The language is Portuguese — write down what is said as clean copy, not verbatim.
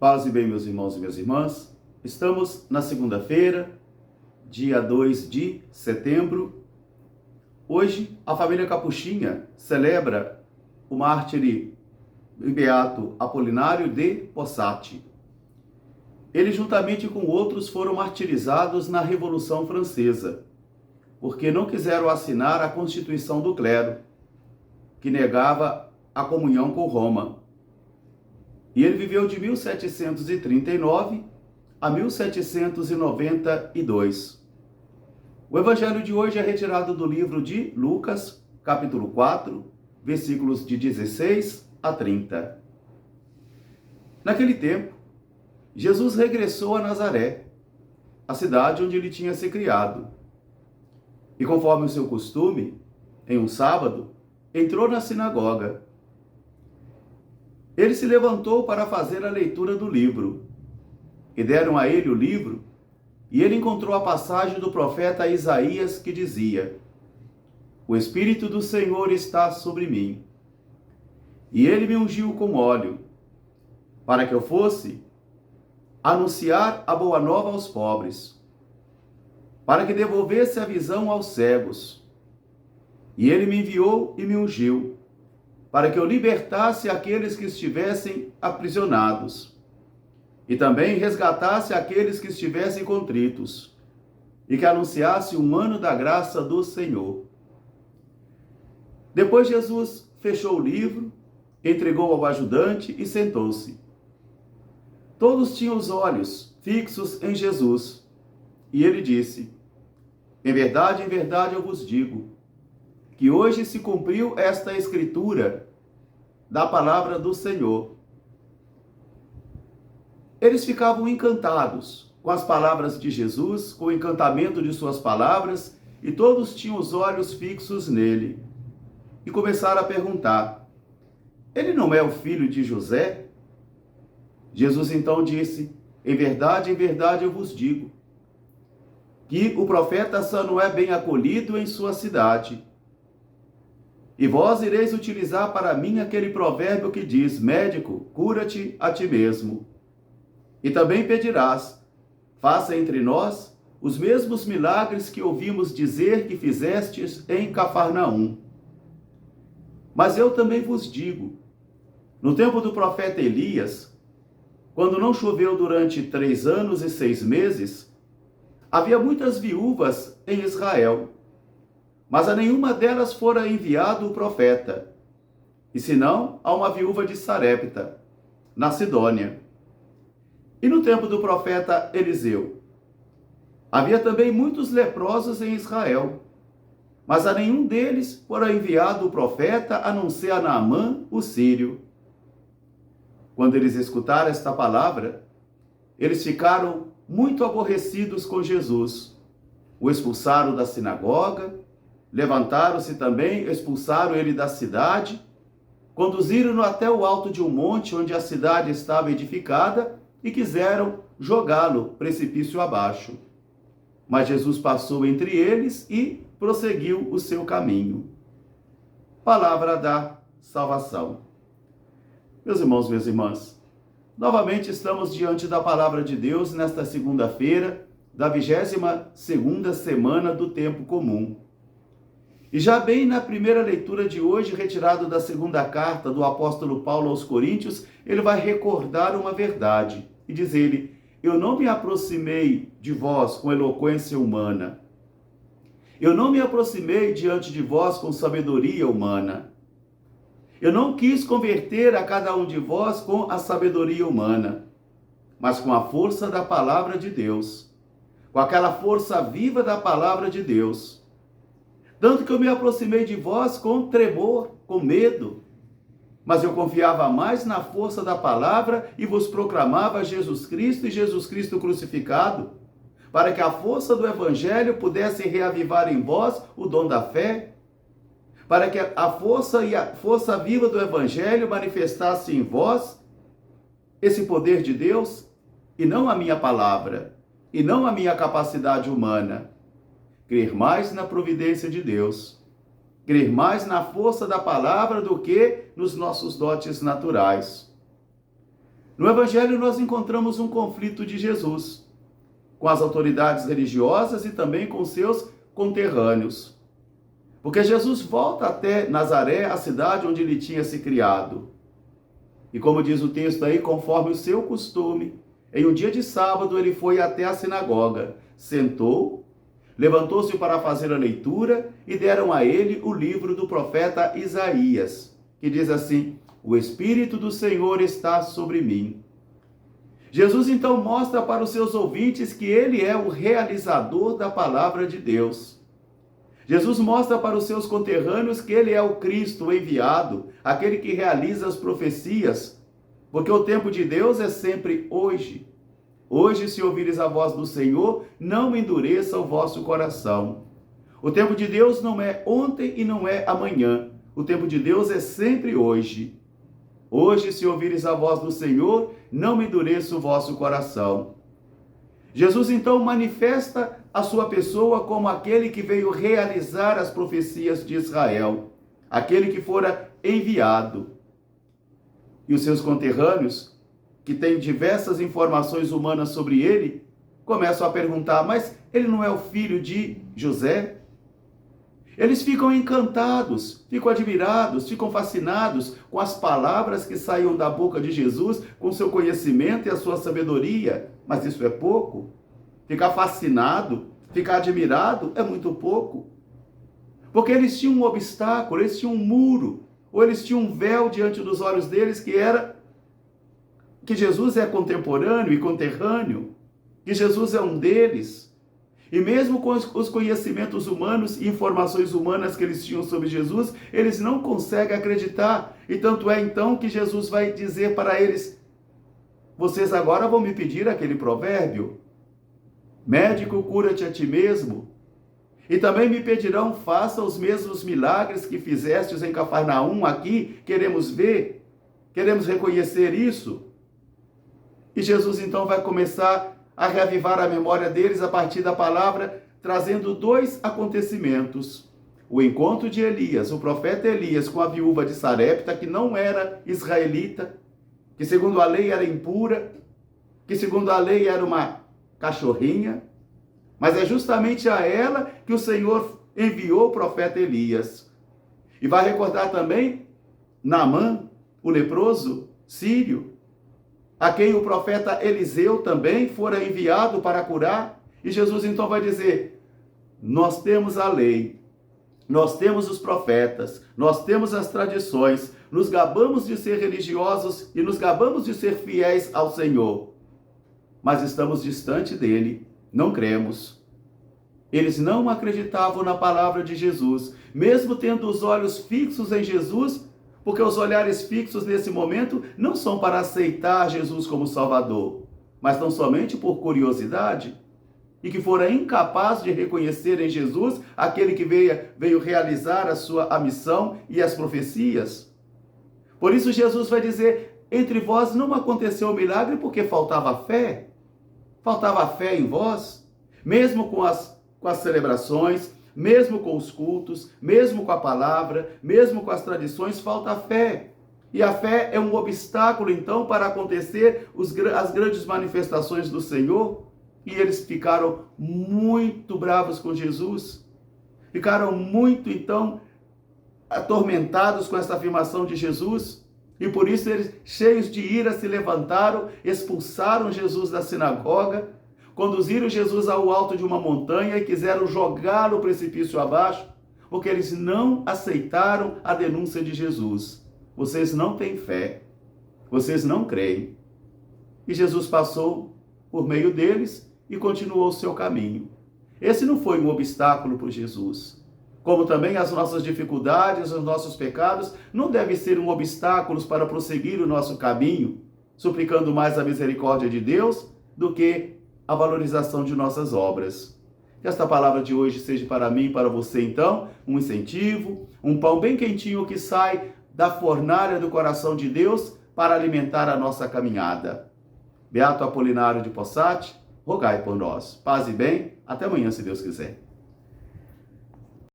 Paz e bem, meus irmãos e minhas irmãs. Estamos na segunda-feira, dia 2 de setembro. Hoje, a família Capuchinha celebra o mártir beato Apolinário de Possati. Ele, juntamente com outros, foram martirizados na Revolução Francesa, porque não quiseram assinar a Constituição do Clero, que negava a comunhão com Roma. E ele viveu de 1739 a 1792. O evangelho de hoje é retirado do livro de Lucas, capítulo 4, versículos de 16 a 30. Naquele tempo, Jesus regressou a Nazaré, a cidade onde ele tinha se criado. E conforme o seu costume, em um sábado, entrou na sinagoga. Ele se levantou para fazer a leitura do livro. E deram a ele o livro, e ele encontrou a passagem do profeta Isaías que dizia: O Espírito do Senhor está sobre mim, e ele me ungiu com óleo, para que eu fosse anunciar a boa nova aos pobres, para que devolvesse a visão aos cegos. E ele me enviou e me ungiu, para que eu libertasse aqueles que estivessem aprisionados, e também resgatasse aqueles que estivessem contritos, e que anunciasse um ano da graça do Senhor. Depois Jesus fechou o livro, entregou ao ajudante e sentou-se. Todos tinham os olhos fixos em Jesus, e ele disse: em verdade eu vos digo, que hoje se cumpriu esta escritura da palavra do Senhor. Eles ficavam encantados com as palavras de Jesus, com o encantamento de suas palavras, e todos tinham os olhos fixos nele. E começaram a perguntar: ele não é o filho de José? Jesus então disse: em verdade eu vos digo, que o profeta só não é bem acolhido em sua cidade. E vós ireis utilizar para mim aquele provérbio que diz: médico, cura-te a ti mesmo. E também pedirás: faça entre nós os mesmos milagres que ouvimos dizer que fizestes em Cafarnaum. Mas eu também vos digo, no tempo do profeta Elias, quando não choveu durante 3 anos e 6 meses, havia muitas viúvas em Israel, mas a nenhuma delas fora enviado o profeta, e senão a uma viúva de Sarepta, na Sidônia. E no tempo do profeta Eliseu, havia também muitos leprosos em Israel, mas a nenhum deles fora enviado o profeta, a não ser a Naamã, o sírio. Quando eles escutaram esta palavra, eles ficaram muito aborrecidos com Jesus. O expulsaram da sinagoga, levantaram-se também, expulsaram ele da cidade, conduziram-no até o alto de um monte onde a cidade estava edificada e quiseram jogá-lo precipício abaixo. Mas Jesus passou entre eles e prosseguiu o seu caminho. Palavra da salvação. Meus irmãos, minhas irmãs, novamente estamos diante da palavra de Deus nesta segunda-feira da 22ª semana do tempo comum. E já bem na primeira leitura de hoje, retirado da segunda carta do apóstolo Paulo aos Coríntios, ele vai recordar uma verdade e diz ele: eu não me aproximei de vós com eloquência humana. Eu não me aproximei diante de vós com sabedoria humana. Eu não quis converter a cada um de vós com a sabedoria humana, mas com a força da palavra de Deus, com aquela força viva da palavra de Deus. Tanto que eu me aproximei de vós com tremor, com medo, mas eu confiava mais na força da palavra e vos proclamava Jesus Cristo e Jesus Cristo crucificado, para que a força do Evangelho pudesse reavivar em vós o dom da fé, para que a força viva do Evangelho manifestasse em vós esse poder de Deus, e não a minha palavra, e não a minha capacidade humana. Crer mais na providência de Deus, crer mais na força da palavra do que nos nossos dotes naturais. No Evangelho nós encontramos um conflito de Jesus com as autoridades religiosas e também com seus conterrâneos. Porque Jesus volta até Nazaré, a cidade onde ele tinha se criado. E como diz o texto aí, conforme o seu costume, em um dia de sábado ele foi até a sinagoga, sentou, levantou-se para fazer a leitura e deram a ele o livro do profeta Isaías, que diz assim: o Espírito do Senhor está sobre mim. Jesus então mostra para os seus ouvintes que ele é o realizador da palavra de Deus. Jesus mostra para os seus conterrâneos que ele é o Cristo, o enviado, aquele que realiza as profecias, porque o tempo de Deus é sempre hoje. Hoje, se ouvires a voz do Senhor, não endureça o vosso coração. O tempo de Deus não é ontem e não é amanhã. O tempo de Deus é sempre hoje. Hoje, se ouvires a voz do Senhor, não endureça o vosso coração. Jesus então manifesta a sua pessoa como aquele que veio realizar as profecias de Israel, aquele que fora enviado. E os seus conterrâneos, que têm diversas informações humanas sobre ele, começam a perguntar: mas ele não é o filho de José? Eles ficam encantados, ficam admirados, ficam fascinados com as palavras que saíam da boca de Jesus, com seu conhecimento e a sua sabedoria. Mas isso é pouco. Ficar fascinado, ficar admirado é muito pouco. Porque eles tinham um obstáculo, eles tinham um muro, ou eles tinham um véu diante dos olhos deles, que era que Jesus é contemporâneo e conterrâneo, que Jesus é um deles. E mesmo com os conhecimentos humanos e informações humanas que eles tinham sobre Jesus, eles não conseguem acreditar. E tanto é então que Jesus vai dizer para eles: vocês agora vão me pedir aquele provérbio? Médico, cura-te a ti mesmo. E também me pedirão: faça os mesmos milagres que fizestes em Cafarnaum. Aqui queremos ver, queremos reconhecer isso. E Jesus então vai começar a reavivar a memória deles a partir da palavra, trazendo dois acontecimentos. O encontro de Elias, o profeta Elias, com a viúva de Sarepta, que não era israelita, que segundo a lei era impura, que segundo a lei era uma cachorrinha, mas é justamente a ela que o Senhor enviou o profeta Elias. E vai recordar também Naamã, o leproso sírio, a quem o profeta Eliseu também fora enviado para curar. E Jesus então vai dizer: nós temos a lei, nós temos os profetas, nós temos as tradições, nos gabamos de ser religiosos e nos gabamos de ser fiéis ao Senhor, mas estamos distante dele, não cremos. Eles não acreditavam na palavra de Jesus, mesmo tendo os olhos fixos em Jesus, porque os olhares fixos nesse momento não são para aceitar Jesus como Salvador, mas tão somente por curiosidade, e que fora incapaz de reconhecer em Jesus aquele que veio realizar a missão e as profecias. Por isso Jesus vai dizer: entre vós não aconteceu o milagre porque faltava fé. Faltava fé em vós, mesmo com as celebrações, mesmo com os cultos, mesmo com a palavra, mesmo com as tradições, falta fé. E a fé é um obstáculo, então, para acontecer as grandes manifestações do Senhor. E eles ficaram muito bravos com Jesus. Ficaram muito, então, atormentados com essa afirmação de Jesus. E por isso eles, cheios de ira, se levantaram, expulsaram Jesus da sinagoga, conduziram Jesus ao alto de uma montanha e quiseram jogá-lo o precipício abaixo, porque eles não aceitaram a denúncia de Jesus. Vocês não têm fé, vocês não creem. E Jesus passou por meio deles e continuou o seu caminho. Esse não foi um obstáculo para Jesus. Como também as nossas dificuldades, os nossos pecados, não devem ser um obstáculo para prosseguir o nosso caminho, suplicando mais a misericórdia de Deus do que a valorização de nossas obras. Que esta palavra de hoje seja para mim e para você, então, um incentivo, um pão bem quentinho que sai da fornalha do coração de Deus para alimentar a nossa caminhada. Beato Apolinário de Possati, rogai por nós. Paz e bem, até amanhã, se Deus quiser.